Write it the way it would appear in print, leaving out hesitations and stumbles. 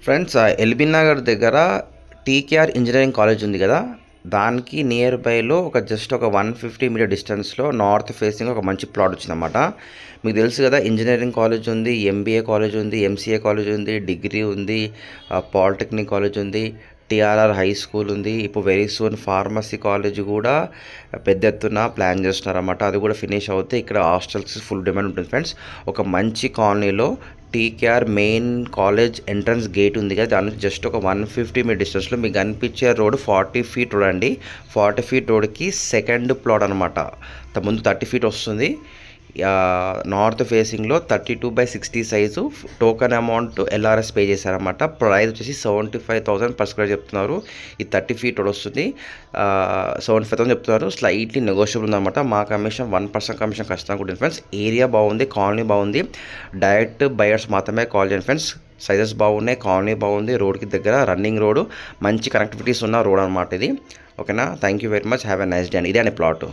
Friends LB Nagar దగ్గర TKR engineering college ఉంది కదా, దానికి నియర్ బైలో జస్ట్ ఒక 150 మీటర్ డిస్టెన్స్లో నార్త్ ఫేసింగ్ ఒక మంచి ప్లాట్ వచ్చిందన్నమాట. మీకు తెలుసు కదా, ఇంజనీరింగ్ కాలేజ్ ఉంది, ఎంబీఏ కాలేజ్ ఉంది, ఎంసీఏ కాలేజ్ ఉంది, డిగ్రీ ఉంది, పాలిటెక్నిక్ కాలేజ్ ఉంది, టీఆర్ఆర్ హై స్కూల్ ఉంది. ఇప్పుడు వెరీ సూన్ ఫార్మసీ కాలేజ్ కూడా పెద్ద ఎత్తున ప్లాన్ చేస్తున్నారన్నమాట. అది కూడా ఫినిష్ అవుతే ఇక్కడ హాస్టల్స్ ఫుల్ డిమాండ్ ఉంటుంది ఫ్రెండ్స్. ఒక మంచి కాలనీలో TKR main college entrance gate ఉంది కదా, దాని నుంచి జస్ట్ ఒక 150 మీటర్ డిస్టెన్స్లో మీకు కనిపించే రోడ్ 40 ఫీట్ రోడ్ అండి. 40 ఫీట్ రోడ్కి సెకండ్ ప్లాట్ అనమాట. ముందు 30 ఫీట్ వస్తుంది. నార్త్ ఫేసింగ్లో 32/60 size. Token amount LRS pay చేశారన్నమాట. ప్రైస్ వచ్చేసి 75,000 per square చెప్తున్నారు. ఈ 30 ఫీట్ రోడ్ వస్తుంది. 75,000 చెప్తున్నారు. స్లైట్లీ నెగోషియబుల్ ఉందన్నమాట. మా కమిషన్ 1% కమిషన్ ఖచ్చితంగా ఉంటుంది ఫ్రెండ్స్. ఏరియా బాగుంది, కాలనీ బాగుంది. డైరెక్ట్ బయర్స్ మాత్రమే కాల్ చేయండి ఫ్రెండ్స్. సైజెస్ బాగున్నాయి, కాలనీ బాగుంది, రోడ్కి దగ్గర రన్నింగ్ రోడ్, మంచి కనెక్టివిటీస్ ఉన్న రోడ్ అనమాట ఇది. ఓకేనా, thank you very much, have a nice day. ఇదే అండి ప్లాట్.